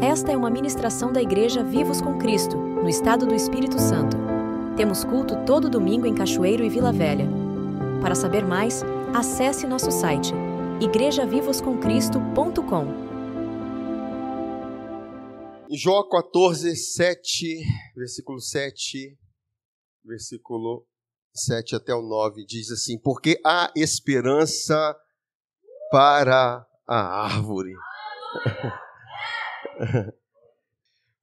Esta é uma ministração da Igreja Vivos com Cristo, no estado do Espírito Santo. Temos culto todo domingo em Cachoeiro e Vila Velha. Para saber mais, acesse nosso site igrejavivoscomcristo.com. Em Jó 14, 7, versículo 7, versículo 7 até o 9, diz assim: porque há esperança para a árvore.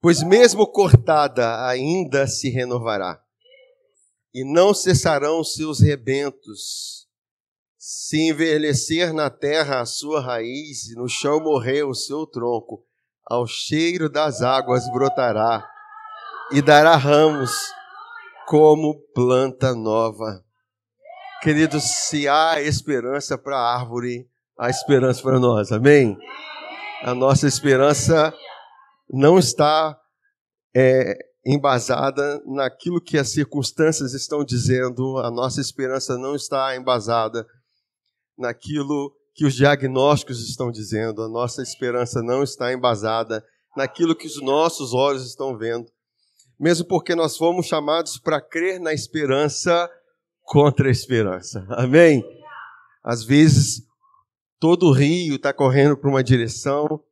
Pois mesmo cortada ainda se renovará, e não cessarão seus rebentos. Se envelhecer na terra a sua raiz, e no chão morrer o seu tronco, ao cheiro das águas brotará, e dará ramos como planta nova. Queridos, se há esperança para a árvore, há esperança para nós, amém? A nossa esperança não está embasada naquilo que as circunstâncias estão dizendo, a nossa esperança não está embasada naquilo que os diagnósticos estão dizendo, a nossa esperança não está embasada naquilo que os nossos olhos estão vendo, mesmo porque nós fomos chamados para crer na esperança contra a esperança, amém? Às vezes, todo o rio está correndo para uma direção,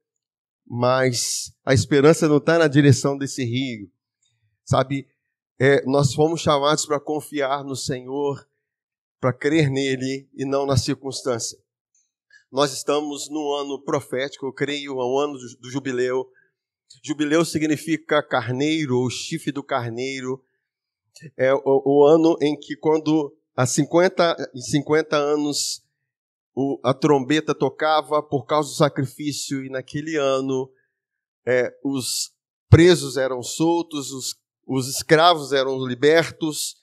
mas a esperança não está na direção desse rio, sabe? Nós fomos chamados para confiar no Senhor, para crer nele e não na circunstância. Nós estamos num ano profético, eu creio, é um ano do jubileu. Jubileu significa carneiro, ou chifre do carneiro. É o ano em que, quando há 50 anos a trombeta tocava por causa do sacrifício, e naquele ano os presos eram soltos, os escravos eram libertos,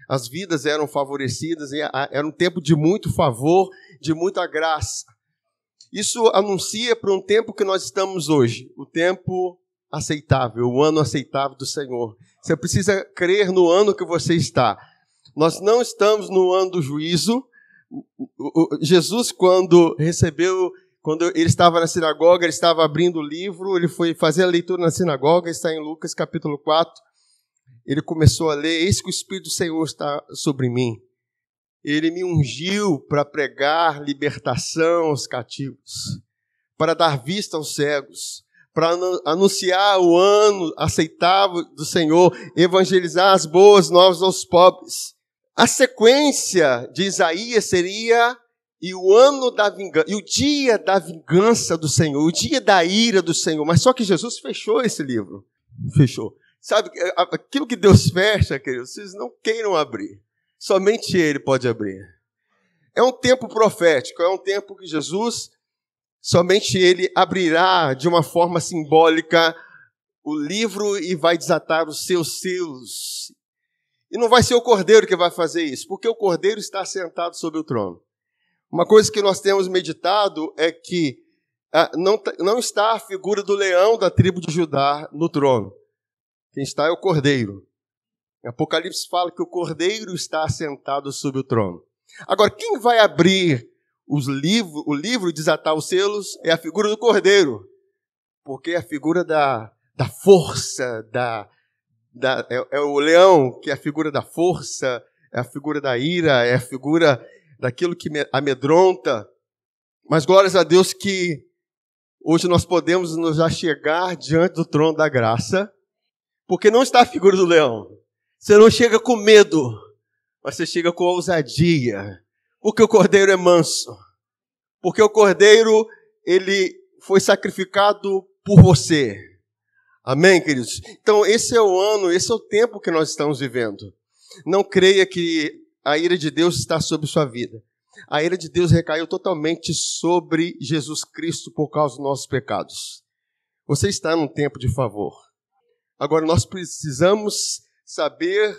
as vidas eram favorecidas, e era um tempo de muito favor, de muita graça. Isso anuncia para um tempo que nós estamos hoje, o tempo aceitável, o ano aceitável do Senhor. Você precisa crer no ano que você está. Nós não estamos no ano do juízo. Jesus, quando ele estava na sinagoga, ele estava abrindo o livro, ele foi fazer a leitura na sinagoga, está em Lucas capítulo 4, ele começou a ler: eis que o Espírito do Senhor está sobre mim. Ele me ungiu para pregar libertação aos cativos, para dar vista aos cegos, para anunciar o ano aceitável do Senhor, evangelizar as boas novas aos pobres. A sequência de Isaías seria e o ano da vingança, e o dia da vingança do Senhor, o dia da ira do Senhor. Mas só que Jesus fechou esse livro. Fechou. Sabe, aquilo que Deus fecha, queridos, vocês não queiram abrir. Somente Ele pode abrir. É um tempo profético, é um tempo que Jesus, somente Ele abrirá de uma forma simbólica o livro e vai desatar os seus selos. E não vai ser o Cordeiro que vai fazer isso, porque o Cordeiro está sentado sobre o trono. Uma coisa que nós temos meditado é que não está a figura do leão da tribo de Judá no trono. Quem está é o Cordeiro. Apocalipse fala que o Cordeiro está assentado sobre o trono. Agora, quem vai abrir o livro e desatar os selos é a figura do Cordeiro, porque é a figura da força, é o leão, que é a figura da força, é a figura da ira, é a figura daquilo que amedronta. Mas glórias a Deus que hoje nós podemos nos achegar diante do trono da graça, porque não está a figura do leão. Você não chega com medo, mas você chega com ousadia, porque o Cordeiro é manso, porque o Cordeiro, ele foi sacrificado por você. Amém, queridos? Então, esse é o ano, esse é o tempo que nós estamos vivendo. Não creia que a ira de Deus está sobre sua vida. A ira de Deus recaiu totalmente sobre Jesus Cristo por causa dos nossos pecados. Você está num tempo de favor. Agora, nós precisamos saber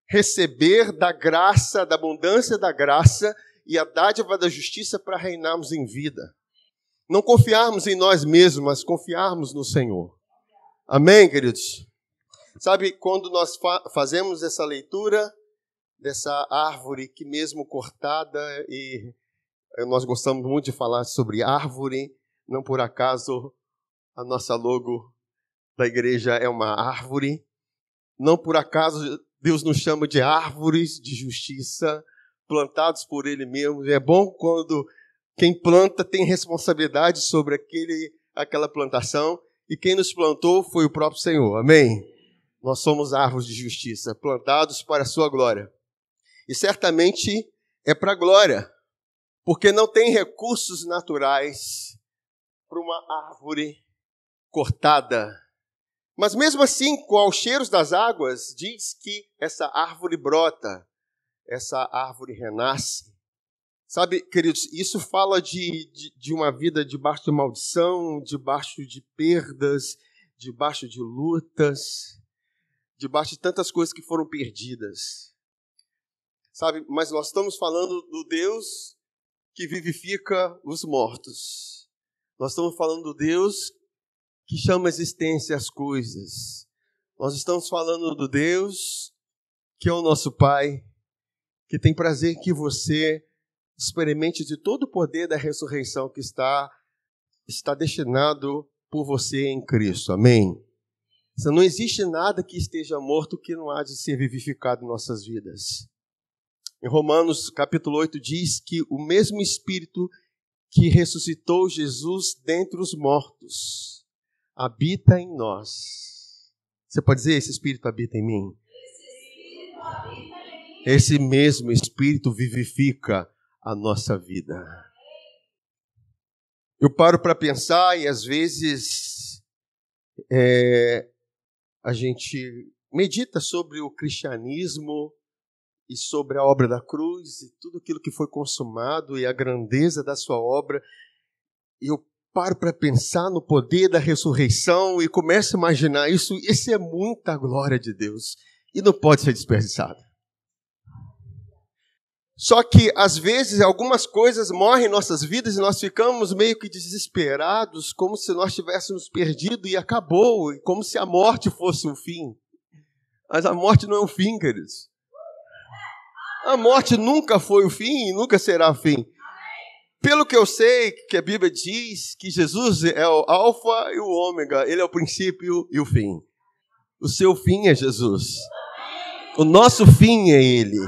receber da graça, da abundância da graça e a dádiva da justiça para reinarmos em vida. Não confiarmos em nós mesmos, mas confiarmos no Senhor. Amém, queridos? Sabe, quando nós fazemos essa leitura dessa árvore que mesmo cortada, e nós gostamos muito de falar sobre árvore, não por acaso a nossa logo da igreja é uma árvore. Não por acaso Deus nos chama de árvores de justiça, plantados por Ele mesmo. É bom quando quem planta tem responsabilidade sobre aquela plantação, e quem nos plantou foi o próprio Senhor. Amém? Nós somos árvores de justiça, plantados para a sua glória. E certamente é para a glória, porque não tem recursos naturais para uma árvore cortada. Mas mesmo assim, com os cheiros das águas, diz que essa árvore brota, essa árvore renasce. Sabe, queridos, isso fala de uma vida debaixo de maldição, debaixo de perdas, debaixo de lutas, debaixo de tantas coisas que foram perdidas. Sabe, mas nós estamos falando do Deus que vivifica os mortos. Nós estamos falando do Deus que chama a existência as coisas. Nós estamos falando do Deus que é o nosso Pai, que tem prazer que você experimente de todo o poder da ressurreição que está destinado por você em Cristo. Amém? Não existe nada que esteja morto que não há de ser vivificado em nossas vidas. Em Romanos capítulo 8 diz que o mesmo Espírito que ressuscitou Jesus dentre os mortos habita em nós. Você pode dizer, esse Espírito habita em mim? Esse mesmo Espírito vivifica a nossa vida. Eu paro para pensar e às vezes a gente medita sobre o cristianismo e sobre a obra da cruz e tudo aquilo que foi consumado e a grandeza da sua obra. E eu paro para pensar no poder da ressurreição e começo a imaginar isso. Isso é muita glória de Deus e não pode ser desperdiçado. Só que, às vezes, algumas coisas morrem em nossas vidas e nós ficamos meio que desesperados, como se nós tivéssemos perdido e acabou, e como se a morte fosse o fim. Mas a morte não é o fim, queridos. A morte nunca foi o fim e nunca será o fim. Pelo que eu sei, que a Bíblia diz que Jesus é o alfa e o ômega, ele é o princípio e o fim. O seu fim é Jesus. O nosso fim é ele.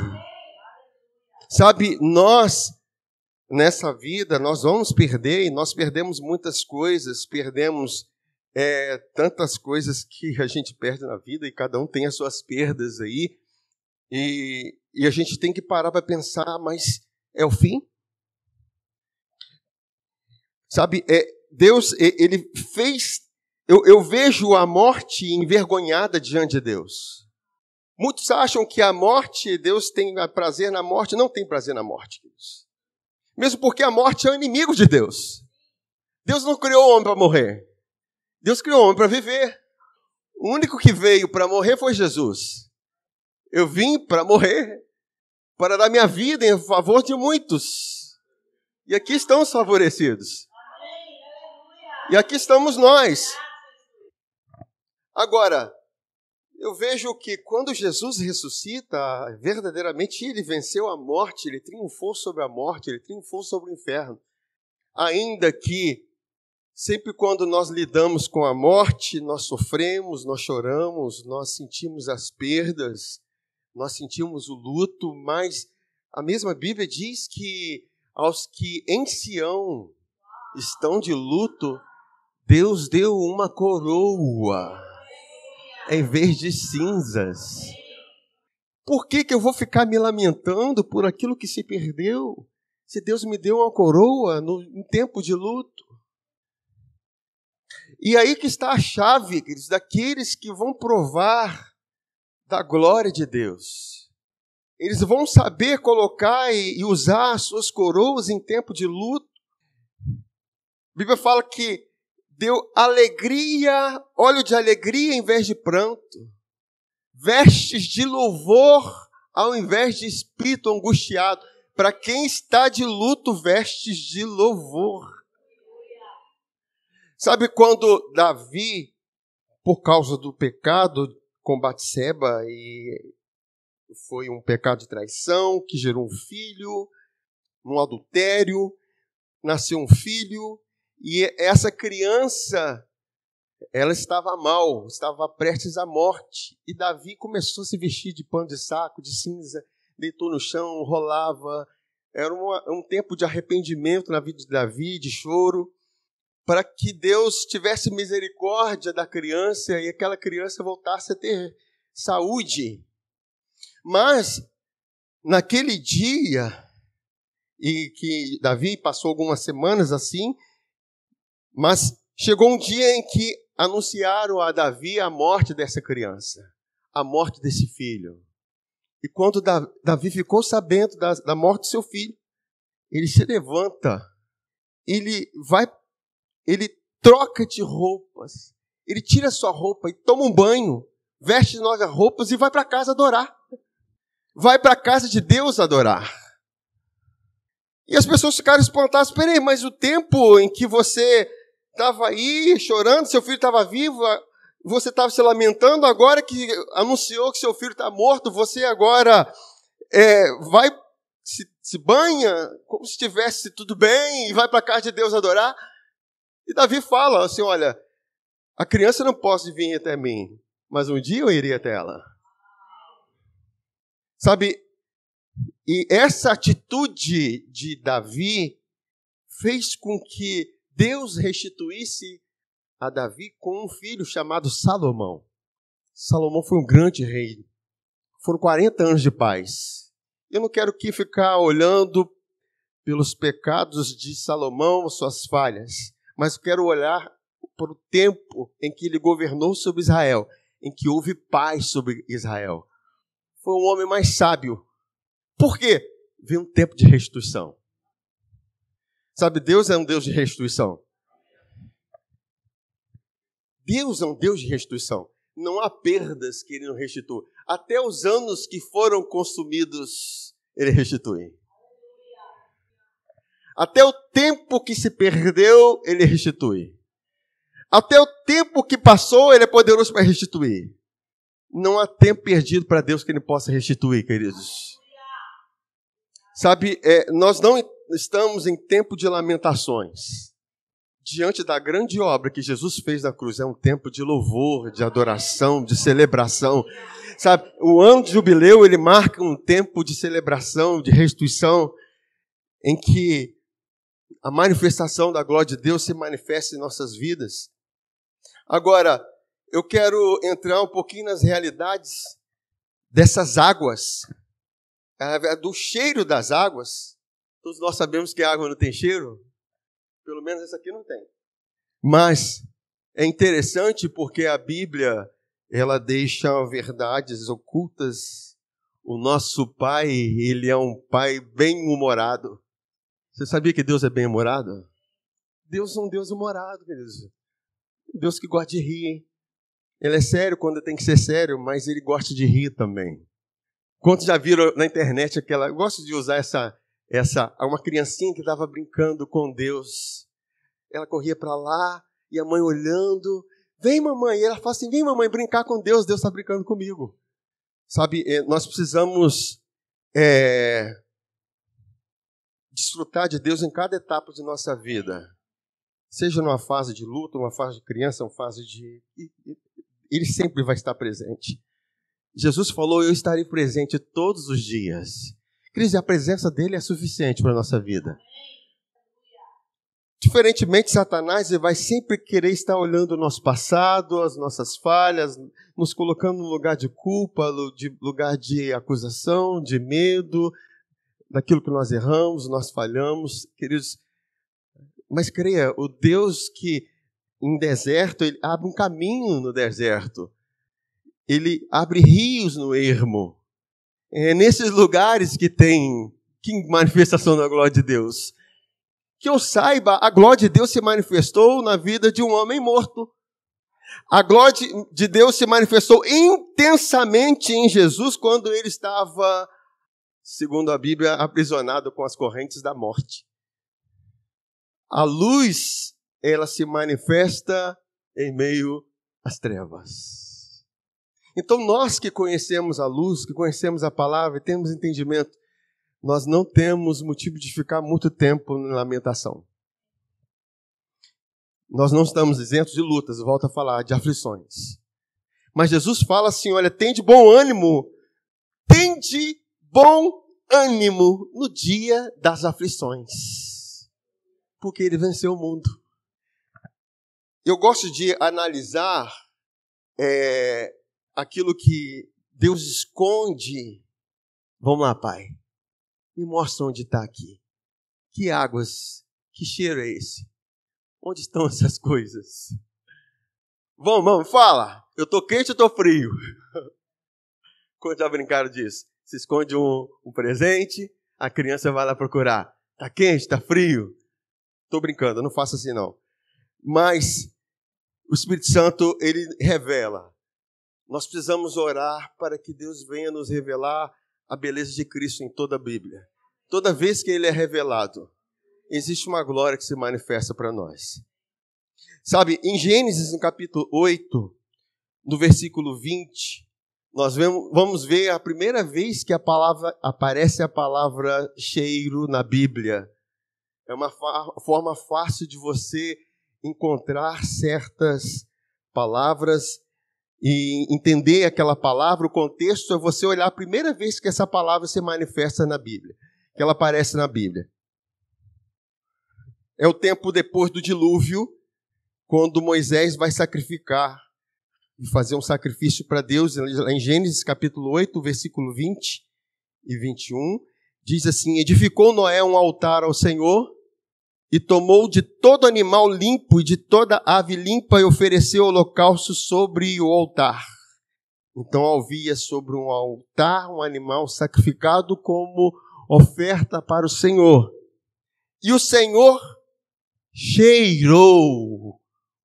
Sabe, nós, nessa vida, nós vamos perder, e nós perdemos muitas coisas, perdemos tantas coisas que a gente perde na vida, e cada um tem as suas perdas aí, e a gente tem que parar para pensar, mas é o fim? Sabe, Deus, ele fez, eu vejo a morte envergonhada diante de Deus. Muitos acham que a morte, Deus tem prazer na morte. Não tem prazer na morte, queridos. Mesmo porque a morte é o inimigo de Deus. Deus não criou o homem para morrer. Deus criou o homem para viver. O único que veio para morrer foi Jesus. Eu vim para morrer, para dar minha vida em favor de muitos. E aqui estão os favorecidos. E aqui estamos nós. Agora, eu vejo que quando Jesus ressuscita, verdadeiramente ele venceu a morte, ele triunfou sobre a morte, ele triunfou sobre o inferno. Ainda que, sempre quando nós lidamos com a morte, nós sofremos, nós choramos, nós sentimos as perdas, nós sentimos o luto, mas a mesma Bíblia diz que aos que em Sião estão de luto, Deus deu uma coroa em vez de cinzas. Por que eu vou ficar me lamentando por aquilo que se perdeu, se Deus me deu uma coroa em tempo de luto? E aí que está a chave, queridos, daqueles que vão provar da glória de Deus. Eles vão saber colocar e usar as suas coroas em tempo de luto. A Bíblia fala que deu alegria, óleo de alegria em vez de pranto, vestes de louvor ao invés de espírito angustiado. Para quem está de luto, vestes de louvor. Sabe quando Davi, por causa do pecado com Batseba, e foi um pecado de traição que gerou um filho, um adultério, nasceu um filho, e essa criança ela estava mal, estava prestes à morte. E Davi começou a se vestir de pano de saco, de cinza, deitou no chão, rolava. Era um tempo de arrependimento na vida de Davi, de choro, para que Deus tivesse misericórdia da criança e aquela criança voltasse a ter saúde. Mas, naquele dia, e que Davi passou algumas semanas assim, mas chegou um dia em que anunciaram a Davi a morte dessa criança, a morte desse filho. E quando Davi ficou sabendo da morte do seu filho, ele se levanta, ele troca de roupas, ele tira sua roupa e toma um banho, veste novas roupas e vai para casa adorar. Vai para a casa de Deus adorar. E as pessoas ficaram espantadas. Peraí, mas o tempo em que você estava aí chorando, seu filho estava vivo, você estava se lamentando, agora que anunciou que seu filho está morto, você agora vai, se banha, como se estivesse tudo bem, e vai para a casa de Deus adorar. E Davi fala assim, olha, a criança não pode vir até mim, mas um dia eu irei até ela. Sabe, e essa atitude de Davi fez com que Deus restituísse a Davi com um filho chamado Salomão. Salomão foi um grande rei. Foram 40 anos de paz. Eu não quero aqui ficar olhando pelos pecados de Salomão, suas falhas, mas quero olhar para o tempo em que ele governou sobre Israel, em que houve paz sobre Israel. Foi um homem mais sábio. Por quê? Veio um tempo de restituição. Sabe, Deus é um Deus de restituição. Deus é um Deus de restituição. Não há perdas que Ele não restitui. Até os anos que foram consumidos, Ele restitui. Até o tempo que se perdeu, Ele restitui. Até o tempo que passou, Ele é poderoso para restituir. Não há tempo perdido para Deus que Ele possa restituir, queridos. Sabe, nós não estamos em tempo de lamentações. Diante da grande obra que Jesus fez na cruz, é um tempo de louvor, de adoração, de celebração. Sabe, o ano de jubileu, ele marca um tempo de celebração, de restituição, em que a manifestação da glória de Deus se manifesta em nossas vidas. Agora, eu quero entrar um pouquinho nas realidades dessas águas, do cheiro das águas. Todos nós sabemos que a água não tem cheiro. Pelo menos essa aqui não tem. Mas é interessante porque a Bíblia, ela deixa verdades ocultas. O nosso Pai, Ele é um Pai bem-humorado. Você sabia que Deus é bem-humorado? Deus é um Deus humorado, queridos. Deus que gosta de rir, hein? Ele é sério quando tem que ser sério, mas Ele gosta de rir também. Quantos já viram na internet aquela... Eu gosto de usar uma criancinha que estava brincando com Deus. Ela corria para lá e a mãe olhando. Vem, mamãe. E ela fala assim, vem, mamãe, brincar com Deus. Deus está brincando comigo. Sabe, nós precisamos desfrutar de Deus em cada etapa de nossa vida. Seja numa fase de luto, uma fase de criança, uma fase de... Ele sempre vai estar presente. Jesus falou, eu estarei presente todos os dias. Cris, a presença dele é suficiente para a nossa vida. Diferentemente, Satanás, ele vai sempre querer estar olhando o nosso passado, as nossas falhas, nos colocando no lugar de culpa, lugar de acusação, de medo, daquilo que nós erramos, nós falhamos. Queridos, mas creia, o Deus que em deserto, ele abre um caminho no deserto. Ele abre rios no ermo. É nesses lugares que tem manifestação da glória de Deus. Que eu saiba, a glória de Deus se manifestou na vida de um homem morto. A glória de Deus se manifestou intensamente em Jesus quando ele estava, segundo a Bíblia, aprisionado com as correntes da morte. A luz, ela se manifesta em meio às trevas. Então, nós que conhecemos a luz, que conhecemos a palavra e temos entendimento, nós não temos motivo de ficar muito tempo na lamentação. Nós não estamos isentos de lutas, volto a falar, de aflições. Mas Jesus fala assim, olha, tende bom ânimo no dia das aflições, porque ele venceu o mundo. Eu gosto de analisar aquilo que Deus esconde. Vamos lá, Pai, me mostra onde está aqui. Que águas, que cheiro é esse? Onde estão essas coisas? Vamos, fala. Eu estou quente ou estou frio? Quando já brincaram disso? Se esconde um presente, a criança vai lá procurar. Está quente, está frio? Estou brincando, eu não faço assim não. Mas o Espírito Santo, ele revela. Nós precisamos orar para que Deus venha nos revelar a beleza de Cristo em toda a Bíblia. Toda vez que ele é revelado, existe uma glória que se manifesta para nós. Sabe, em Gênesis, no capítulo 8, no versículo 20, nós vamos ver a primeira vez que aparece a palavra cheiro na Bíblia. É uma forma fácil de você encontrar certas palavras e entender aquela palavra. O contexto é você olhar a primeira vez que essa palavra se manifesta na Bíblia, que ela aparece na Bíblia. É o tempo depois do dilúvio, quando Moisés vai sacrificar e fazer um sacrifício para Deus. Em Gênesis capítulo 8, versículo 20 e 21, diz assim: edificou Noé um altar ao Senhor e tomou de todo animal limpo e de toda ave limpa e ofereceu holocausto sobre o altar. Então havia sobre um altar um animal sacrificado como oferta para o Senhor. E o Senhor cheirou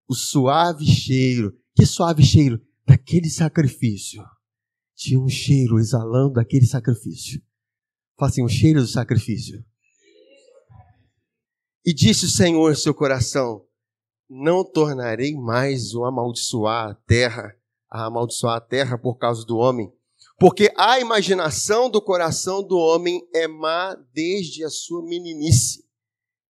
o suave cheiro. Que suave cheiro? Daquele sacrifício. Tinha um cheiro exalando daquele sacrifício. Fala assim, o cheiro do sacrifício. E disse o Senhor em seu coração: não tornarei mais a amaldiçoar a terra por causa do homem, porque a imaginação do coração do homem é má desde a sua meninice.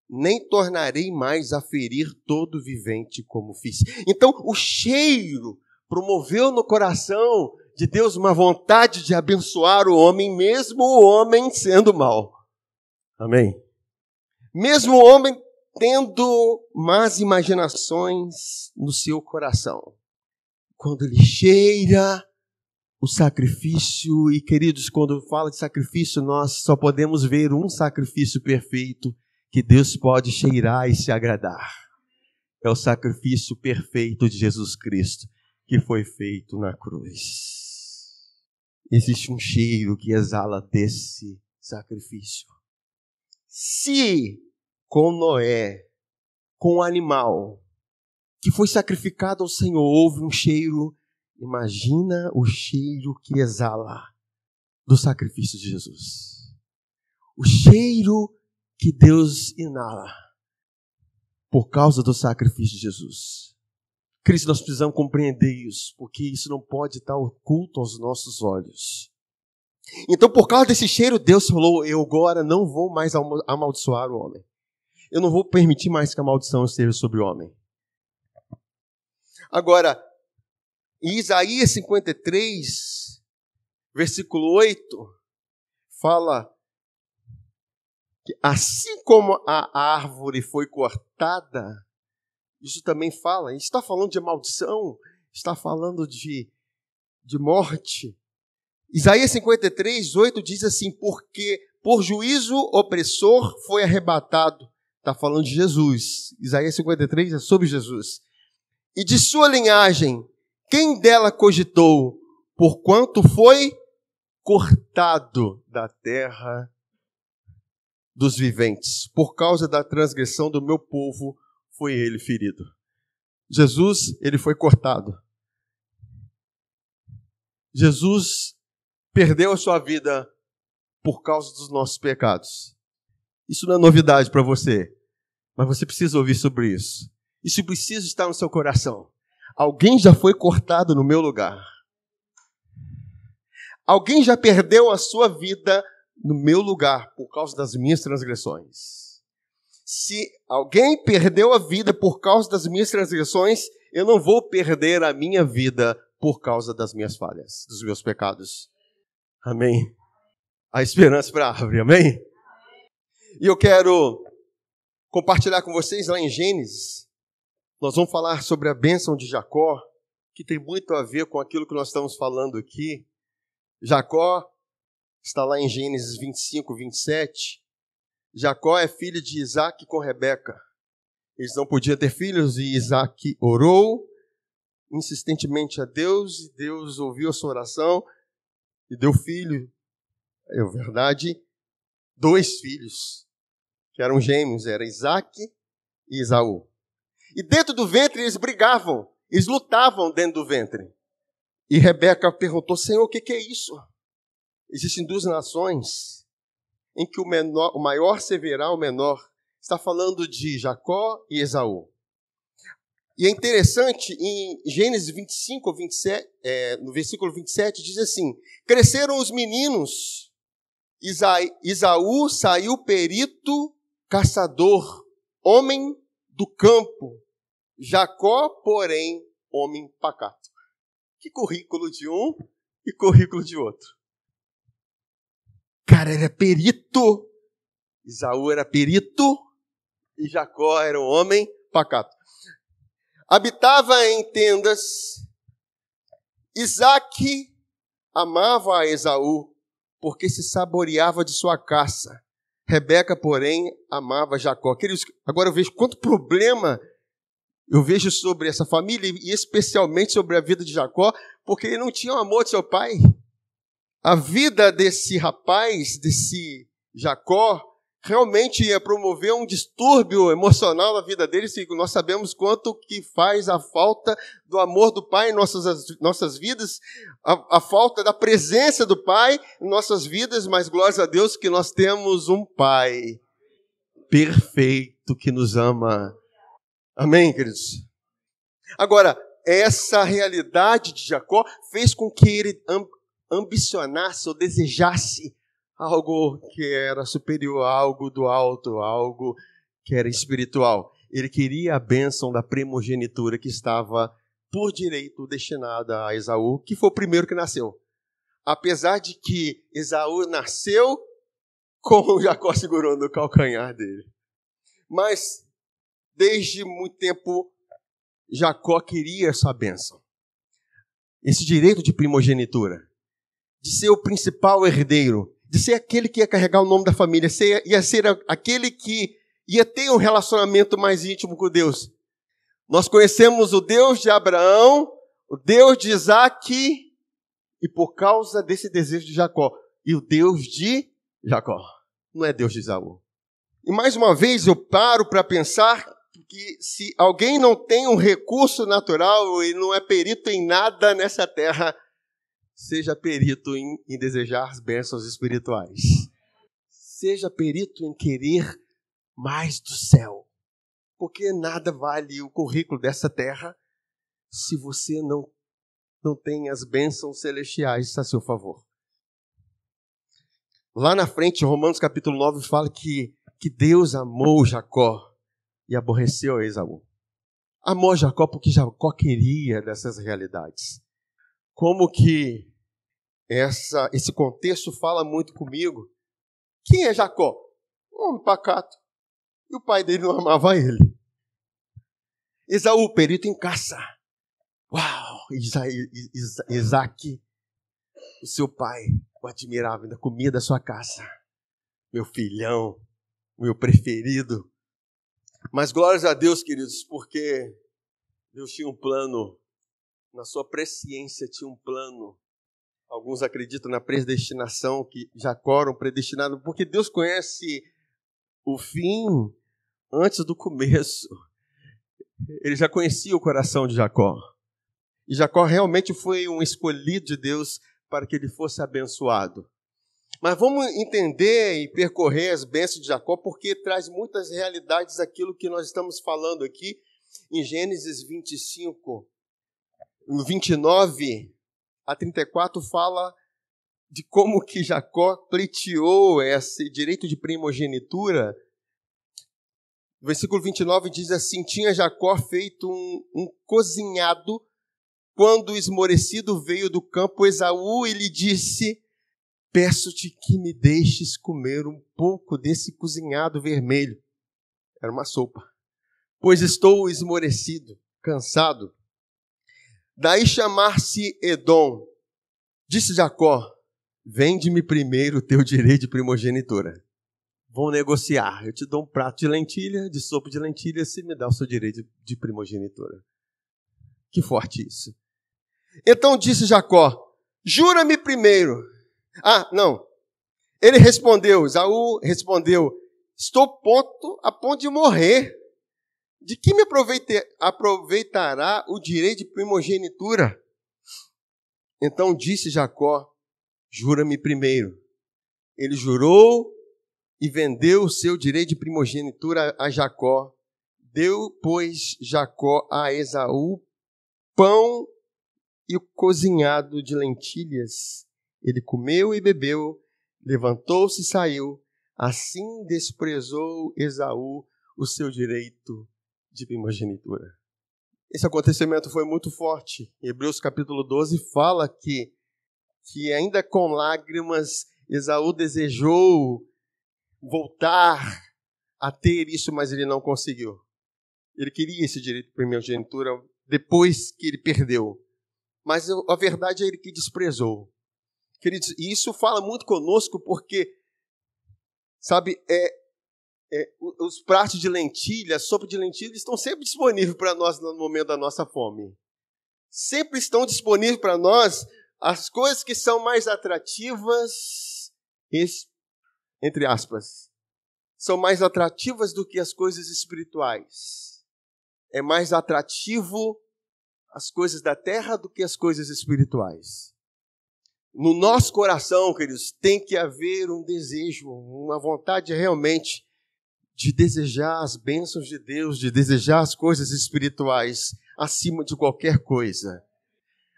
Nem tornarei mais a ferir todo vivente como fiz. Então, o cheiro promoveu no coração de Deus uma vontade de abençoar o homem, mesmo o homem sendo mau. Amém? Mesmo o homem tendo más imaginações no seu coração. Quando ele cheira o sacrifício, e queridos, quando fala de sacrifício, nós só podemos ver um sacrifício perfeito que Deus pode cheirar e se agradar. É o sacrifício perfeito de Jesus Cristo, que foi feito na cruz. Existe um cheiro que exala desse sacrifício. Se com Noé, com o animal que foi sacrificado ao Senhor, houve um cheiro, imagina o cheiro que exala do sacrifício de Jesus. O cheiro que Deus inala por causa do sacrifício de Jesus. Cristo, nós precisamos compreender isso, porque isso não pode estar oculto aos nossos olhos. Então, por causa desse cheiro, Deus falou: eu agora não vou mais amaldiçoar o homem. Eu não vou permitir mais que a maldição esteja sobre o homem. Agora, em Isaías 53, versículo 8, fala que assim como a árvore foi cortada, isso também fala, está falando de maldição, está falando de morte. Isaías 53, 8 diz assim: porque por juízo opressor foi arrebatado. Está falando de Jesus. Isaías 53 é sobre Jesus. E de sua linhagem, quem dela cogitou? Porquanto foi cortado da terra dos viventes. Por causa da transgressão do meu povo, foi ele ferido. Jesus, ele foi cortado. Jesus perdeu a sua vida por causa dos nossos pecados. Isso não é novidade para você, mas você precisa ouvir sobre isso. Isso precisa estar no seu coração. Alguém já foi cortado no meu lugar. Alguém já perdeu a sua vida no meu lugar por causa das minhas transgressões. Se alguém perdeu a vida por causa das minhas transgressões, eu não vou perder a minha vida por causa das minhas falhas, dos meus pecados. Amém? A esperança para a árvore, amém? E eu quero compartilhar com vocês lá em Gênesis. Nós vamos falar sobre a bênção de Jacó, que tem muito a ver com aquilo que nós estamos falando aqui. Jacó está lá em Gênesis 25, 27. Jacó é filho de Isaac com Rebeca. Eles não podiam ter filhos e Isaac orou insistentemente a Deus e Deus ouviu a sua oração e deu filho. É verdade, 2 filhos, que eram gêmeos, era Isaac e Esaú. E dentro do ventre eles brigavam, eles lutavam dentro do ventre. E Rebeca perguntou, Senhor, o que é isso? Existem 2 nações em que o maior servirá ao menor. Está falando de Jacó e Esaú. E é interessante, em Gênesis 25, 27, no versículo 27, diz assim, cresceram os meninos, Esaú saiu perito, caçador, homem do campo, Jacó, porém, homem pacato. Que currículo de um e currículo de outro. Cara, era perito, Esaú era perito e Jacó era um homem pacato. Habitava em tendas. Isaac amava a Esaú, porque se saboreava de sua caça. Rebeca, porém, amava Jacó. Queridos, agora eu vejo quanto problema eu vejo sobre essa família, e especialmente sobre a vida de Jacó, porque ele não tinha o amor de seu pai. A vida desse rapaz, desse Jacó, realmente ia promover um distúrbio emocional na vida dele. Nós sabemos quanto que faz a falta do amor do pai em nossas vidas, a falta da presença do pai em nossas vidas, mas glórias a Deus que nós temos um pai perfeito que nos ama. Amém, queridos? Agora, essa realidade de Jacó fez com que ele ambicionasse ou desejasse algo que era superior, algo do alto, algo que era espiritual. Ele queria a bênção da primogenitura que estava por direito destinada a Esaú, que foi o primeiro que nasceu. Apesar de que Esaú nasceu com Jacó segurando no calcanhar dele. Mas, desde muito tempo, Jacó queria essa bênção. Esse direito de primogenitura. De ser o principal herdeiro. De ser aquele que ia carregar o nome da família, ia ser aquele que ia ter um relacionamento mais íntimo com Deus. Nós conhecemos o Deus de Abraão, o Deus de Isaac, e por causa desse desejo de Jacó, e o Deus de Jacó, não é Deus de Esaú. E mais uma vez eu paro para pensar que se alguém não tem um recurso natural e não é perito em nada nessa terra, seja perito em desejar as bênçãos espirituais. Seja perito em querer mais do céu. Porque nada vale o currículo dessa terra se você não tem as bênçãos celestiais a seu favor. Lá na frente, Romanos capítulo 9 fala que Deus amou Jacó e aborreceu a Esaú. Amou Jacó porque Jacó queria dessas realidades. Como que esse contexto fala muito comigo. Quem é Jacó? Um homem pacato. E o pai dele não amava ele. Esaú, perito em caça. Uau! Isaac, o seu pai, o admirava, ainda comia da sua caça. Meu filhão, meu preferido. Mas glórias a Deus, queridos, porque Deus tinha um plano. Na sua presciência tinha um plano. Alguns acreditam na predestinação, que Jacó era um predestinado, porque Deus conhece o fim antes do começo. Ele já conhecia o coração de Jacó. E Jacó realmente foi um escolhido de Deus para que ele fosse abençoado. Mas vamos entender e percorrer as bênçãos de Jacó, porque traz muitas realidades daquilo que nós estamos falando aqui em Gênesis 25, no 29 a 34 fala de como que Jacó pleiteou esse direito de primogenitura O versículo 29 diz assim: tinha Jacó feito um cozinhado, quando esmorecido veio do campo Esaú e lhe disse: peço-te que me deixes comer um pouco desse cozinhado vermelho. Era uma sopa. Pois estou esmorecido, cansado. Daí chamar-se Edom. Disse Jacó: vende-me primeiro o teu direito de primogenitura. Vamos negociar. Eu te dou um prato de lentilha, de sopa de lentilha, você me dá o seu direito de primogenitura. Que forte isso. Então disse Jacó: jura-me primeiro. Não. Ele respondeu, Esaú respondeu: estou a ponto de morrer. De que me aproveitará o direito de primogenitura? Então disse Jacó: jura-me primeiro. Ele jurou e vendeu o seu direito de primogenitura a Jacó. Deu, pois, Jacó a Esaú pão e o cozinhado de lentilhas. Ele comeu e bebeu, levantou-se e saiu. Assim desprezou Esaú o seu direito de primogenitura. Esse acontecimento foi muito forte. Hebreus capítulo 12 fala que ainda com lágrimas Esaú desejou voltar a ter isso, mas ele não conseguiu. Ele queria esse direito de primogenitura depois que ele perdeu. Mas a verdade é ele que desprezou. Queridos, e isso fala muito conosco porque, sabe, os pratos de lentilha, a sopa de lentilha, estão sempre disponíveis para nós no momento da nossa fome. Sempre estão disponíveis para nós as coisas que são mais atrativas, entre aspas, são mais atrativas do que as coisas espirituais. É mais atrativo as coisas da terra do que as coisas espirituais. No nosso coração, queridos, tem que haver um desejo, uma vontade realmente de desejar as bênçãos de Deus, de desejar as coisas espirituais acima de qualquer coisa.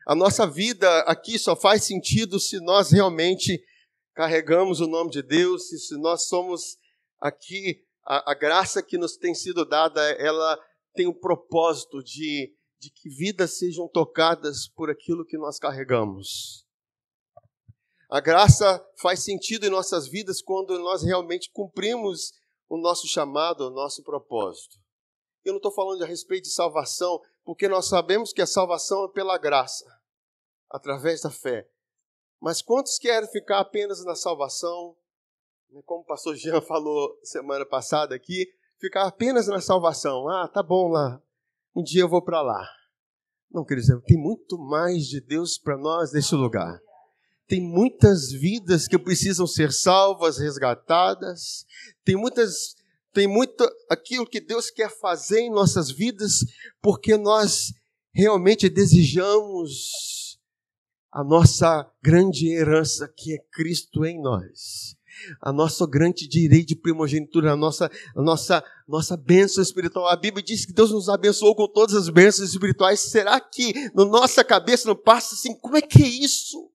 A nossa vida aqui só faz sentido se nós realmente carregamos o nome de Deus, se nós somos aqui, a graça que nos tem sido dada, ela tem o propósito de que vidas sejam tocadas por aquilo que nós carregamos. A graça faz sentido em nossas vidas quando nós realmente cumprimos o nosso chamado, o nosso propósito. Eu não estou falando a respeito de salvação, porque nós sabemos que a salvação é pela graça, através da fé. Mas quantos querem ficar apenas na salvação? Como o pastor Jean falou semana passada aqui, ficar apenas na salvação. Tá bom lá, um dia eu vou para lá. Não, quer dizer, tem muito mais de Deus para nós nesse lugar. Tem muitas vidas que precisam ser salvas, resgatadas. Tem muito aquilo que Deus quer fazer em nossas vidas, porque nós realmente desejamos a nossa grande herança, que é Cristo em nós. A nosso grande direito de primogenitura, a nossa bênção espiritual. A Bíblia diz que Deus nos abençoou com todas as bênçãos espirituais. Será que na nossa cabeça não passa assim, como é que é isso?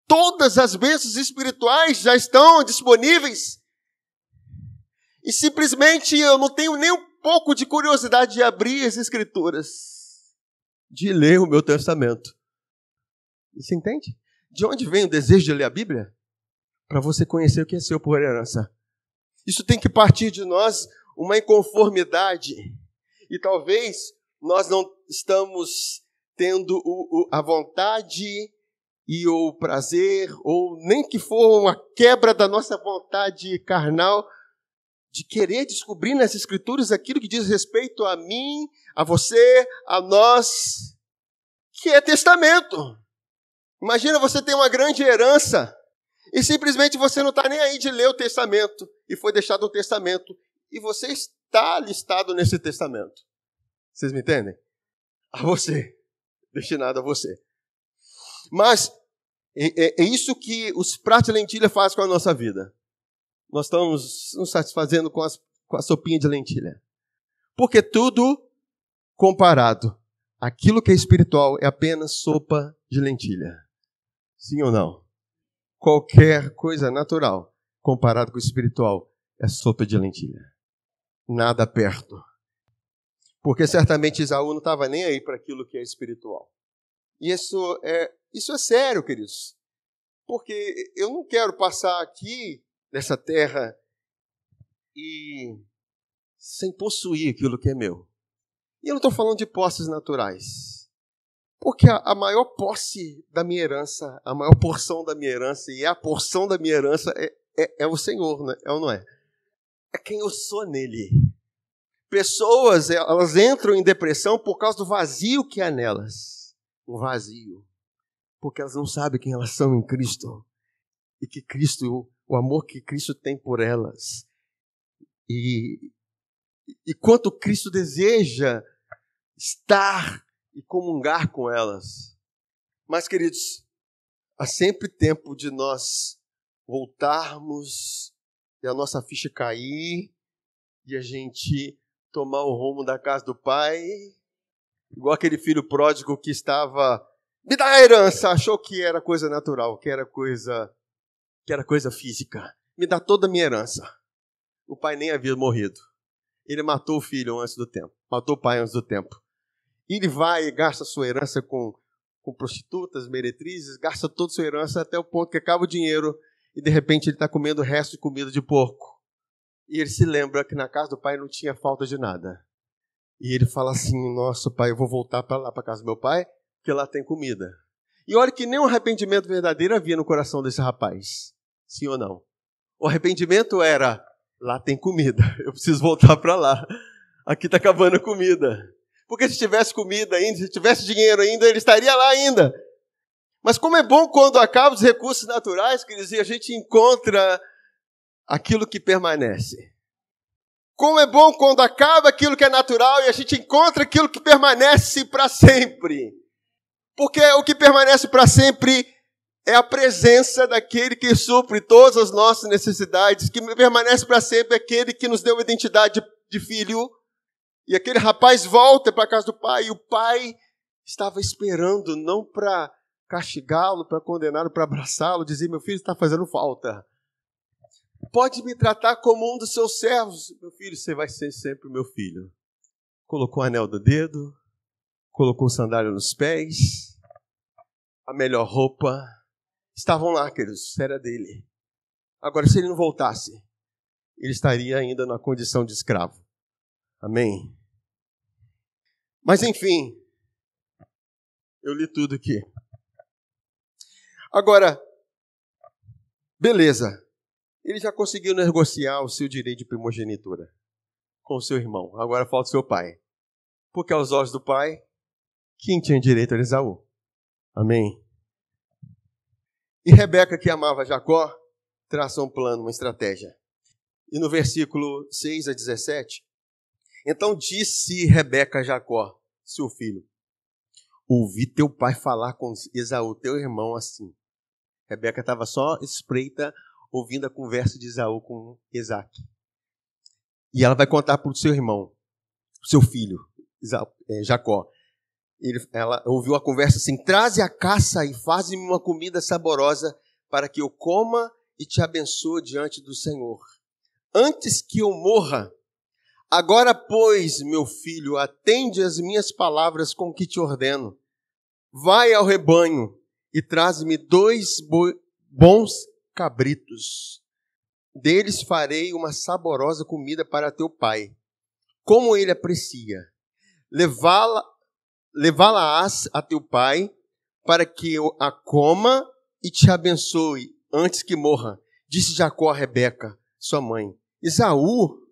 Todas as bênçãos espirituais já estão disponíveis. E simplesmente eu não tenho nem um pouco de curiosidade de abrir as Escrituras, de ler o meu testamento. Você entende? De onde vem o desejo de ler a Bíblia? Para você conhecer o que é seu por herança. Isso tem que partir de nós uma inconformidade. E talvez nós não estamos tendo a vontade e o prazer, ou nem que for uma quebra da nossa vontade carnal, de querer descobrir nas Escrituras aquilo que diz respeito a mim, a você, a nós, que é testamento. Imagina você ter uma grande herança e simplesmente você não está nem aí de ler o testamento e foi deixado um testamento e você está listado nesse testamento. Vocês me entendem? A você. Destinado a você. Mas é isso que os pratos de lentilha fazem com a nossa vida. Nós estamos nos satisfazendo com a sopinha de lentilha. Porque tudo comparado, aquilo que é espiritual é apenas sopa de lentilha. Sim ou não? Qualquer coisa natural comparado com o espiritual é sopa de lentilha. nada perto. Porque certamente Esaú não estava nem aí para aquilo que é espiritual. E isso é sério, queridos. Porque eu não quero passar aqui nessa terra e sem possuir aquilo que é meu. E eu não estou falando de posses naturais. Porque a maior posse da minha herança, a maior porção da minha herança, e a porção da minha herança é o Senhor, né? É ou não é? É quem eu sou nele. Pessoas, elas entram em depressão por causa do vazio que há nelas. Um vazio. Porque elas não sabem quem elas são em Cristo. E que Cristo, o amor que Cristo tem por elas. E quanto Cristo deseja estar e comungar com elas. Mas, queridos, há sempre tempo de nós voltarmos e a nossa ficha cair e a gente tomar o rumo da casa do Pai, igual aquele filho pródigo que estava, me dá a herança, achou que era coisa natural, que era coisa física. Me dá toda a minha herança. O pai nem havia morrido. Ele matou o filho antes do tempo, matou o pai antes do tempo. E ele vai e gasta sua herança com prostitutas, meretrizes, gasta toda a sua herança até o ponto que acaba o dinheiro e de repente ele está comendo o resto de comida de porco. E ele se lembra que na casa do pai não tinha falta de nada. E ele fala assim, nossa pai, eu vou voltar para lá, para casa do meu pai, porque lá tem comida. E olha que nem um arrependimento verdadeiro havia no coração desse rapaz. Sim ou não? O arrependimento era, lá tem comida, eu preciso voltar para lá. Aqui está acabando a comida. Porque se tivesse comida ainda, se tivesse dinheiro ainda, ele estaria lá ainda. Mas como é bom quando acabam os recursos naturais, quer dizer, a gente encontra aquilo que permanece. Como é bom quando acaba aquilo que é natural e a gente encontra aquilo que permanece para sempre. Porque o que permanece para sempre é a presença daquele que supre todas as nossas necessidades, que permanece para sempre é aquele que nos deu a identidade de filho. E aquele rapaz volta para a casa do pai, e o pai estava esperando, não para castigá-lo, para condená-lo, para abraçá-lo, dizer, meu filho está fazendo falta. Pode me tratar como um dos seus servos. Meu filho, você vai ser sempre meu filho. Colocou o anel do dedo, colocou sandália nos pés, a melhor roupa. Estavam lá, queridos, era dele. Agora, se ele não voltasse, ele estaria ainda na condição de escravo. Amém? Mas, enfim, eu li tudo aqui. Agora, beleza. Ele já conseguiu negociar o seu direito de primogenitura com o seu irmão. Agora falta o seu pai. Porque aos olhos do pai, quem tinha direito era Esaú. Amém? E Rebeca, que amava Jacó, traça um plano, uma estratégia. E no versículo 6 a 17, então disse Rebeca a Jacó, seu filho, ouvi teu pai falar com Esaú, teu irmão, assim. Rebeca estava só espreita, ouvindo a conversa de Esaú com Isaac. E ela vai contar para o seu irmão, seu filho, Jacó. Ela ouviu a conversa assim, traze a caça e faz-me uma comida saborosa para que eu coma e te abençoe diante do Senhor. Antes que eu morra, agora, pois, meu filho, atende as minhas palavras com que te ordeno. Vai ao rebanho e traz-me 2 bons cabritos. Deles farei uma saborosa comida para teu pai, como ele aprecia. Levá-la-ás a teu pai, para que eu a coma e te abençoe antes que morra. Disse Jacó a Rebeca, sua mãe. Esaú,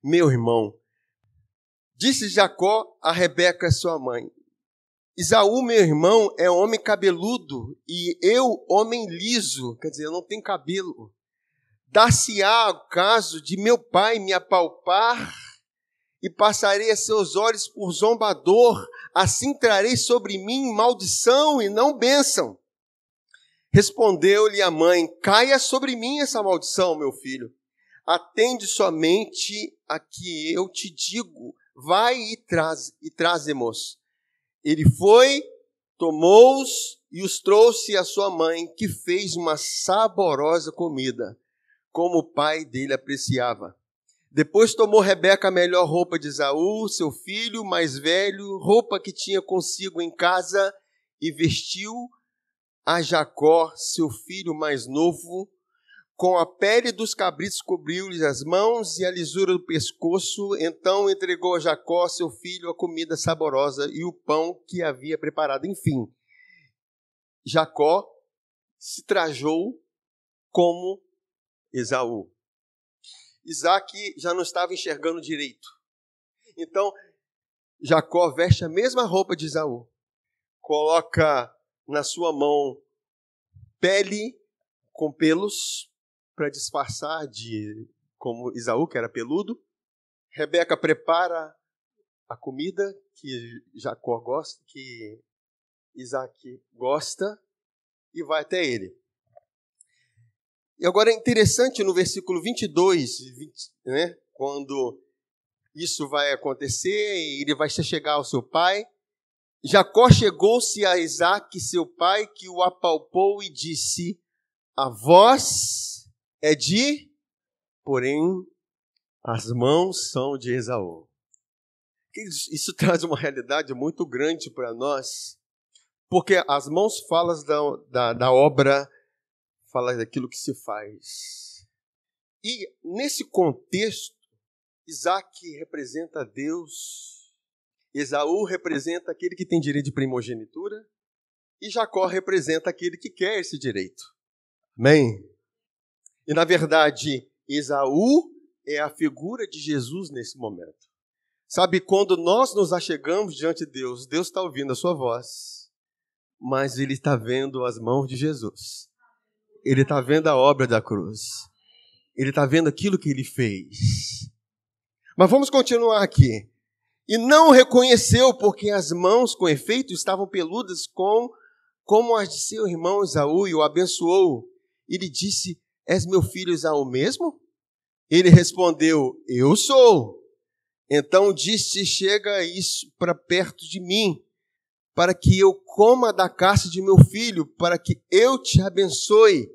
meu irmão, disse Jacó a Rebeca, sua mãe, Esaú, meu irmão, é homem cabeludo e eu, homem liso, quer dizer, eu não tenho cabelo. Dar-se-á o caso de meu pai me apalpar e passarei a seus olhos por zombador, assim trarei sobre mim maldição e não bênção. Respondeu-lhe a mãe, caia sobre mim essa maldição, meu filho. Atende somente a que eu te digo, vai e trazemos. Ele foi, tomou-os e os trouxe à sua mãe, que fez uma saborosa comida, como o pai dele apreciava. Depois tomou Rebeca a melhor roupa de Esaú, seu filho mais velho, roupa que tinha consigo em casa, e vestiu a Jacó, seu filho mais novo. Com a pele dos cabritos cobriu-lhe as mãos e a lisura do pescoço. Então entregou a Jacó, seu filho, a comida saborosa e o pão que havia preparado. Enfim, Jacó se trajou como Esaú. Isaac já não estava enxergando direito. Então, Jacó veste a mesma roupa de Esaú. Coloca na sua mão pele com pelos para disfarçar de como Esaú, que era peludo. Rebeca prepara a comida que Jacó gosta, que Isaac gosta, e vai até ele. E agora é interessante no versículo 22, né, quando isso vai acontecer e ele vai chegar ao seu pai. Jacó chegou-se a Isaac, seu pai, que o apalpou e disse: a voz é de, porém as mãos são de Esaú. Isso traz uma realidade muito grande para nós, porque as mãos falam da obra, falam daquilo que se faz. E nesse contexto, Isaac representa Deus, Esaú representa aquele que tem direito de primogenitura, e Jacó representa aquele que quer esse direito. Amém? E na verdade, Esaú é a figura de Jesus nesse momento. Sabe, quando nós nos achegamos diante de Deus, Deus está ouvindo a sua voz, mas Ele está vendo as mãos de Jesus. Ele está vendo a obra da cruz. Ele está vendo aquilo que Ele fez. Mas vamos continuar aqui. E não o reconheceu, porque as mãos, com efeito, estavam peludas como as de seu irmão Esaú, e o abençoou. Ele disse: és meu filho Esaú mesmo? Ele respondeu: eu sou. Então disse: chega isso para perto de mim, para que eu coma da caça de meu filho, para que eu te abençoe.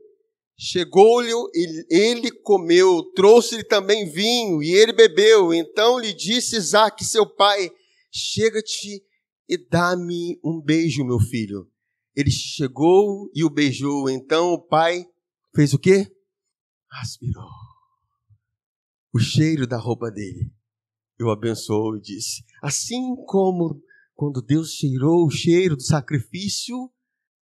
Chegou-lhe, ele comeu, trouxe-lhe também vinho, e ele bebeu. Então lhe disse Isaque, seu pai: chega-te e dá-me um beijo, meu filho. Ele chegou e o beijou. Então o pai fez o quê? Aspirou o cheiro da roupa dele. Eu abençoou e disse: assim como quando Deus cheirou o cheiro do sacrifício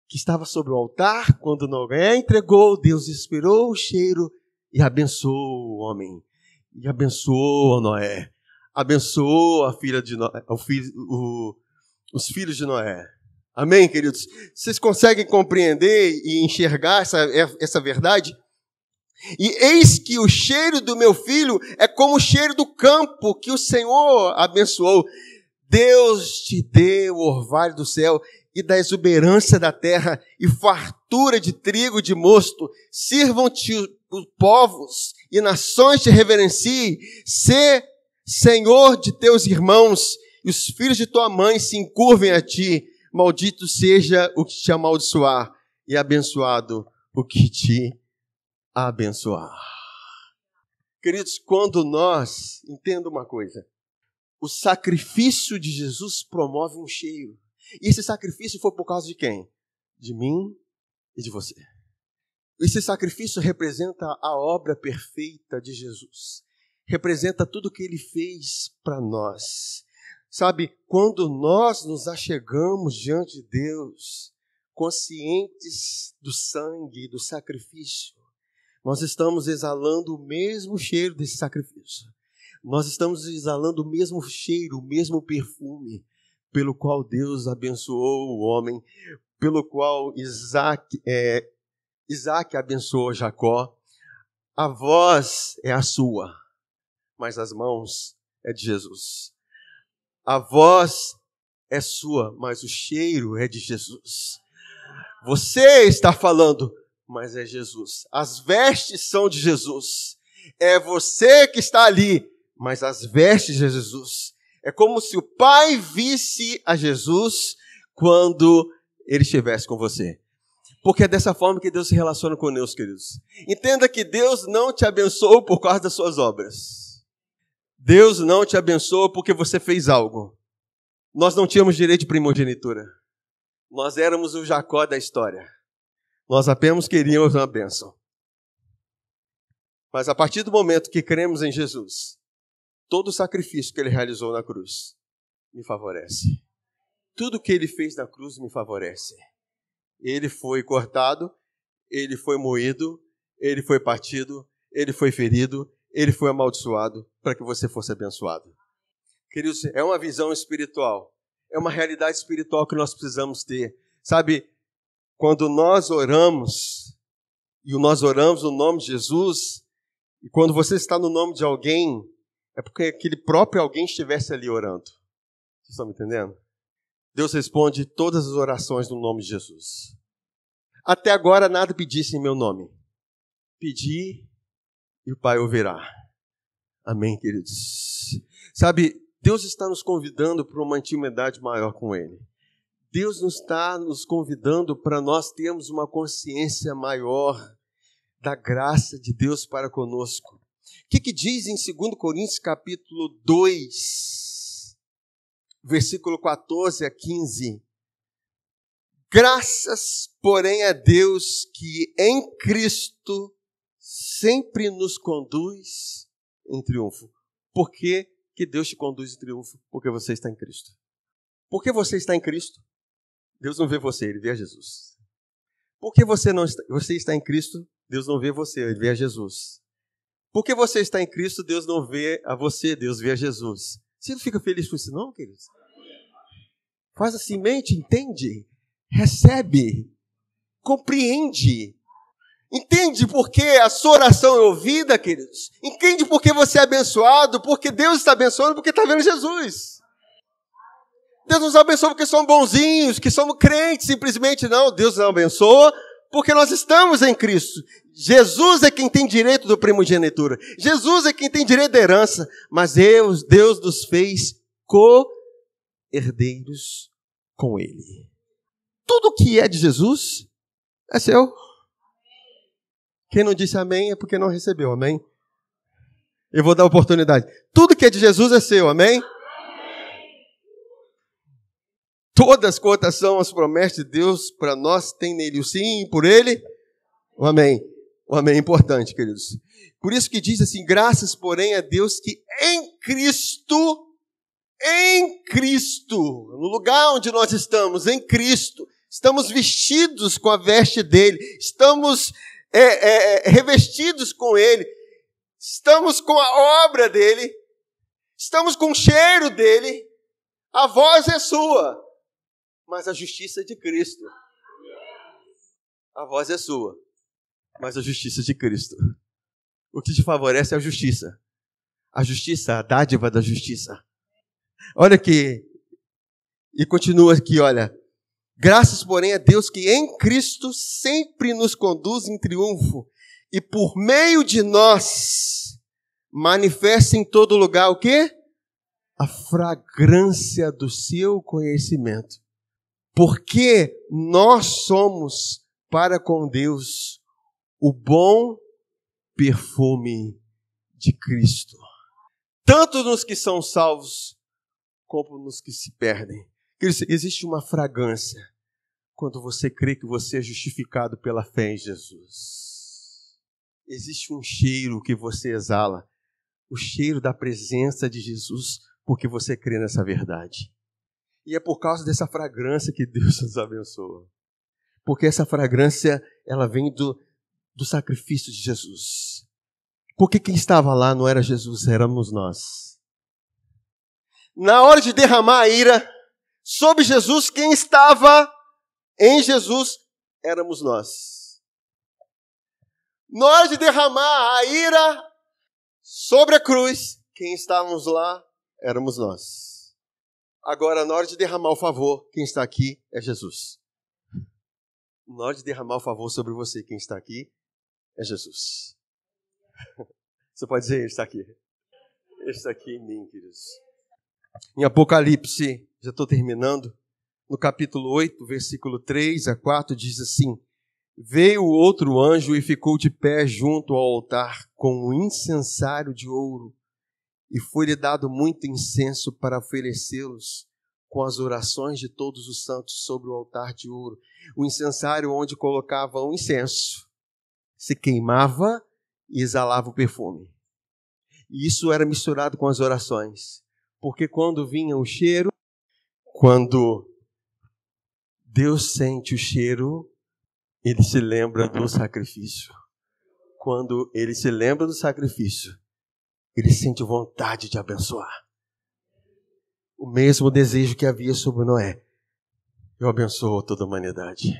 que estava sobre o altar, quando Noé entregou, Deus inspirou o cheiro e abençoou o homem. E abençoou Noé. Abençoou a filha de Noé, os filhos de Noé. Amém, queridos? Vocês conseguem compreender e enxergar essa verdade? E eis que o cheiro do meu filho é como o cheiro do campo que o Senhor abençoou. Deus te dê o orvalho do céu e da exuberância da terra, e fartura de trigo e de mosto. Sirvam-te os povos e nações te reverenciem. Sê Senhor de teus irmãos, e os filhos de tua mãe se encurvem a ti. Maldito seja o que te amaldiçoar, e abençoado o que te abençoar. Queridos, quando nós, entenda uma coisa, o sacrifício de Jesus promove um cheiro. E esse sacrifício foi por causa de quem? De mim e de você. Esse sacrifício representa a obra perfeita de Jesus. Representa tudo o que Ele fez para nós. Sabe, quando nós nos achegamos diante de Deus, conscientes do sangue e do sacrifício, nós estamos exalando o mesmo cheiro desse sacrifício. Nós estamos exalando o mesmo cheiro, o mesmo perfume, pelo qual Deus abençoou o homem, pelo qual Isaac abençoou Jacó. A voz é a sua, mas as mãos é de Jesus. A voz é sua, mas o cheiro é de Jesus. Você está falando, mas é Jesus. As vestes são de Jesus. É você que está ali, mas as vestes de Jesus. É como se o Pai visse a Jesus quando Ele estivesse com você. Porque é dessa forma que Deus se relaciona conosco, queridos. Entenda que Deus não te abençoou por causa das suas obras. Deus não te abençoa porque você fez algo. Nós não tínhamos direito de primogenitura. Nós éramos o Jacó da história. Nós apenas queríamos uma bênção. Mas a partir do momento que cremos em Jesus, todo o sacrifício que Ele realizou na cruz me favorece. Tudo que Ele fez na cruz me favorece. Ele foi cortado, Ele foi moído, Ele foi partido, Ele foi ferido, Ele foi amaldiçoado para que você fosse abençoado. Queridos, é uma visão espiritual. É uma realidade espiritual que nós precisamos ter. Sabe, quando nós oramos, e nós oramos no nome de Jesus, e quando você está no nome de alguém, é porque aquele próprio alguém estivesse ali orando. Vocês estão me entendendo? Deus responde todas as orações no nome de Jesus. Até agora nada pedisse em meu nome. Pedi e o Pai ouvirá. Amém, queridos? Sabe, Deus está nos convidando para uma intimidade maior com Ele. Deus não está nos convidando para nós termos uma consciência maior da graça de Deus para conosco. O que diz em 2 Coríntios capítulo 2, versículo 14 a 15? Graças, porém, a Deus que em Cristo sempre nos conduz em triunfo. Por que Deus te conduz em triunfo? Porque você está em Cristo. Por que você está em Cristo? Deus não vê você, Ele vê a Jesus. Por que você está em Cristo? Deus não vê você, Ele vê a Jesus. Por que você está em Cristo? Deus não vê a você, Deus vê a Jesus. Você não fica feliz com isso não, queridos? Faz assim, mente, entende, recebe, compreende. Entende por que a sua oração é ouvida, queridos? Entende por que você é abençoado? Porque Deus está abençoando, porque está vendo Jesus. Deus nos abençoa porque somos bonzinhos, que somos crentes, simplesmente não. Deus nos abençoa porque nós estamos em Cristo. Jesus é quem tem direito da primogenitura. Jesus é quem tem direito da herança. Mas Deus nos fez co-herdeiros com Ele. Tudo que é de Jesus é seu. Quem não disse amém é porque não recebeu, amém? Eu vou dar a oportunidade. Tudo que é de Jesus é seu, amém? Todas quantas são as promessas de Deus para nós, tem nele o sim e por ele o amém. O amém é importante, queridos. Por isso que diz assim, graças, porém, a Deus que em Cristo, no lugar onde nós estamos, em Cristo, estamos vestidos com a veste dele, estamos revestidos com ele, estamos com a obra dele, estamos com o cheiro dele, a voz é sua. Mas a justiça é de Cristo. A voz é sua, mas a justiça é de Cristo. O que te favorece é a justiça. A justiça, a dádiva da justiça. Olha aqui, e continua aqui, olha. Graças, porém, a Deus que em Cristo sempre nos conduz em triunfo e por meio de nós manifesta em todo lugar o quê? A fragrância do seu conhecimento. Porque nós somos para com Deus o bom perfume de Cristo. Tanto nos que são salvos, como nos que se perdem. Existe uma fragrância quando você crê que você é justificado pela fé em Jesus. Existe um cheiro que você exala. O cheiro da presença de Jesus, porque você crê nessa verdade. E é por causa dessa fragrância que Deus nos abençoa. Porque essa fragrância, ela vem do sacrifício de Jesus. Porque quem estava lá não era Jesus, éramos nós. Na hora de derramar a ira sobre Jesus, quem estava em Jesus éramos nós. Na hora de derramar a ira sobre a cruz, quem estávamos lá éramos nós. Agora, na hora de derramar o favor, quem está aqui é Jesus. Na hora de derramar o favor sobre você, quem está aqui é Jesus. Você pode dizer, Ele está aqui. Ele está aqui em mim, queridos. Em Apocalipse, já estou terminando, no capítulo 8, versículo 3 a 4, diz assim: Veio outro anjo e ficou de pé junto ao altar com um incensário de ouro e foi-lhe dado muito incenso para oferecê-los com as orações de todos os santos sobre o altar de ouro. O incensário onde colocava o incenso se queimava e exalava o perfume. E isso era misturado com as orações, porque quando vinha o cheiro, quando Deus sente o cheiro, Ele se lembra do sacrifício. Quando Ele se lembra do sacrifício, Ele sente vontade de abençoar. O mesmo desejo que havia sobre Noé, eu abençoo toda a humanidade.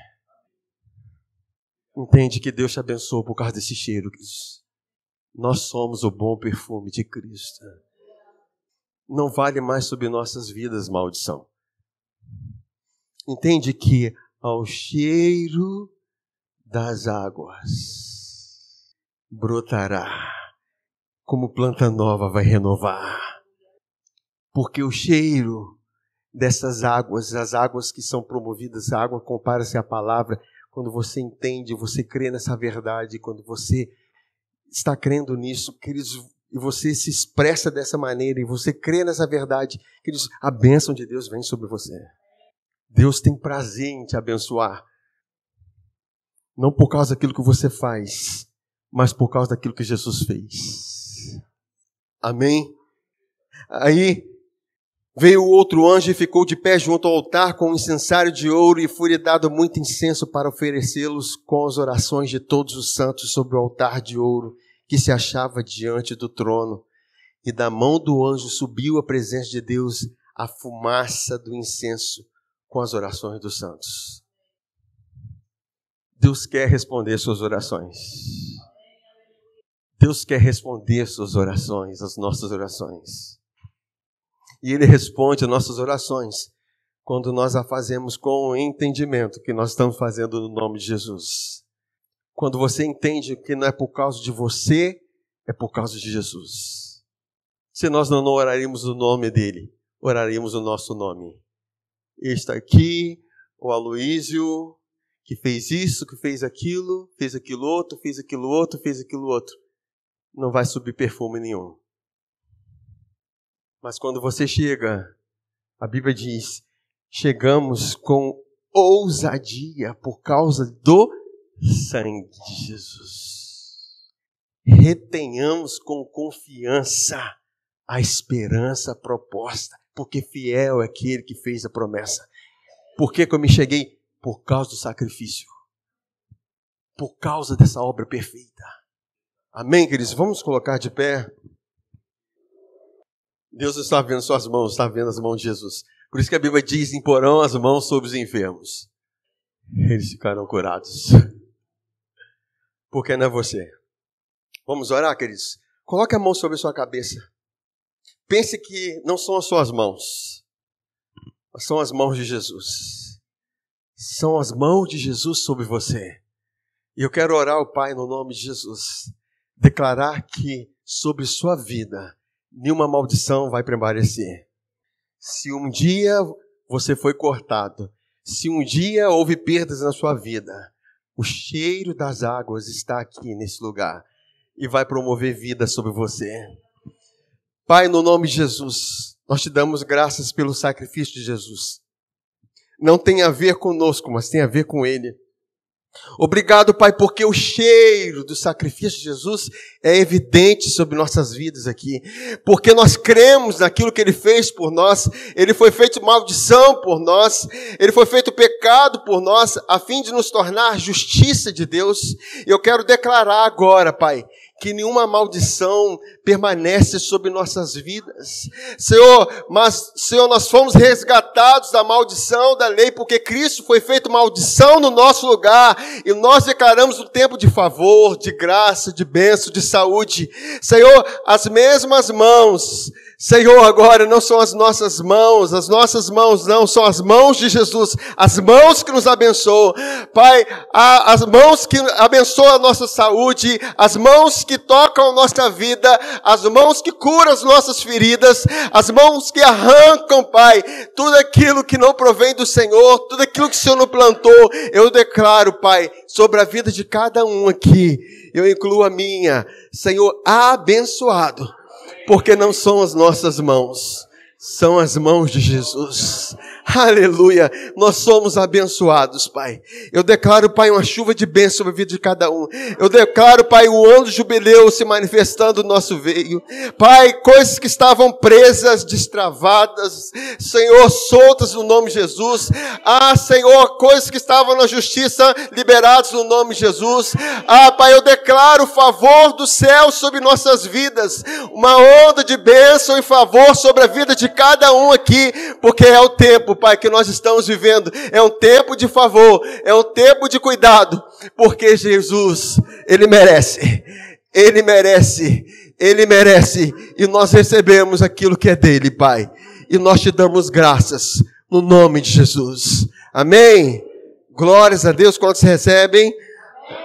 Entende que Deus te abençoou por causa desse cheiro, Cristo. Nós somos o bom perfume de Cristo. Não vale mais sobre nossas vidas maldição. Entende que ao cheiro das águas brotará, como planta nova vai renovar. Porque o cheiro dessas águas, as águas que são promovidas, a água compara-se à palavra. Quando você entende, você crê nessa verdade, quando você está crendo nisso, queridos, e você se expressa dessa maneira, e você crê nessa verdade, queridos, a bênção de Deus vem sobre você. Deus tem prazer em te abençoar. Não por causa daquilo que você faz, mas por causa daquilo que Jesus fez. Amém? Aí veio o outro anjo e ficou de pé junto ao altar com um incensário de ouro, e foi-lhe dado muito incenso para oferecê-los com as orações de todos os santos sobre o altar de ouro que se achava diante do trono. E da mão do anjo subiu à presença de Deus a fumaça do incenso com as orações dos santos. Deus quer responder suas orações. Deus quer responder suas orações, as nossas orações. E Ele responde às nossas orações quando nós a fazemos com o entendimento que nós estamos fazendo no nome de Jesus. Quando você entende que não é por causa de você, é por causa de Jesus. Se nós não oraríamos no nome dEle, oraríamos no nosso nome. Está aqui o Aloísio, que fez isso, que fez aquilo outro, fez aquilo outro, fez aquilo outro. Não vai subir perfume nenhum. Mas quando você chega, a Bíblia diz, chegamos com ousadia por causa do sangue de Jesus. Retenhamos com confiança a esperança proposta, porque fiel é aquele que fez a promessa. Por que eu me cheguei? Por causa do sacrifício. Por causa dessa obra perfeita. Amém, queridos? Vamos colocar de pé. Deus está vendo suas mãos, está vendo as mãos de Jesus. Por isso que a Bíblia diz, imporão as mãos sobre os enfermos. Eles ficarão curados. Porque não é você. Vamos orar, queridos? Coloque a mão sobre a sua cabeça. Pense que não são as suas mãos, mas são as mãos de Jesus. São as mãos de Jesus sobre você. E eu quero orar ao Pai no nome de Jesus. Declarar que sobre sua vida nenhuma maldição vai prevalecer. Se um dia você foi cortado, se um dia houve perdas na sua vida, o cheiro das águas está aqui nesse lugar e vai promover vida sobre você. Pai, no nome de Jesus, nós te damos graças pelo sacrifício de Jesus. Não tem a ver conosco, mas tem a ver com Ele. Obrigado, Pai, porque o cheiro do sacrifício de Jesus é evidente sobre nossas vidas aqui. Porque nós cremos naquilo que Ele fez por nós. Ele foi feito maldição por nós. Ele foi feito pecado por nós, a fim de nos tornar justiça de Deus. Eu quero declarar agora, Pai, que nenhuma maldição permanece sobre nossas vidas. Senhor, nós fomos resgatados da maldição da lei, porque Cristo foi feito maldição no nosso lugar, e nós declaramos um tempo de favor, de graça, de bênção, de saúde. Senhor, as mesmas mãos, Senhor, agora não são as nossas mãos não, são as mãos de Jesus, as mãos que nos abençoam. Pai, as mãos que abençoam a nossa saúde, as mãos que tocam a nossa vida, as mãos que curam as nossas feridas, as mãos que arrancam, Pai, tudo aquilo que não provém do Senhor, tudo aquilo que o Senhor não plantou, eu declaro, Pai, sobre a vida de cada um aqui, eu incluo a minha, Senhor, abençoado. porque não são as nossas mãos, são as mãos de Jesus. Aleluia, nós somos abençoados, Pai. Eu declaro, Pai, uma chuva de bênção sobre a vida de cada um. Eu declaro, Pai, o ano do jubileu se manifestando no nosso meio. Pai, coisas que estavam presas, destravadas, Senhor, soltas no nome de Jesus. Ah, Senhor, coisas que estavam na justiça, liberadas no nome de Jesus. Ah, Pai, eu declaro o favor do céu sobre nossas vidas. Uma onda de bênção e favor sobre a vida de cada um aqui, porque é o tempo, Pai, que nós estamos vivendo. É um tempo de favor, é um tempo de cuidado, porque Jesus, Ele merece, Ele merece, Ele merece, e nós recebemos aquilo que é dele, Pai, e nós te damos graças, no nome de Jesus. Amém? Glórias a Deus. Quantos recebem?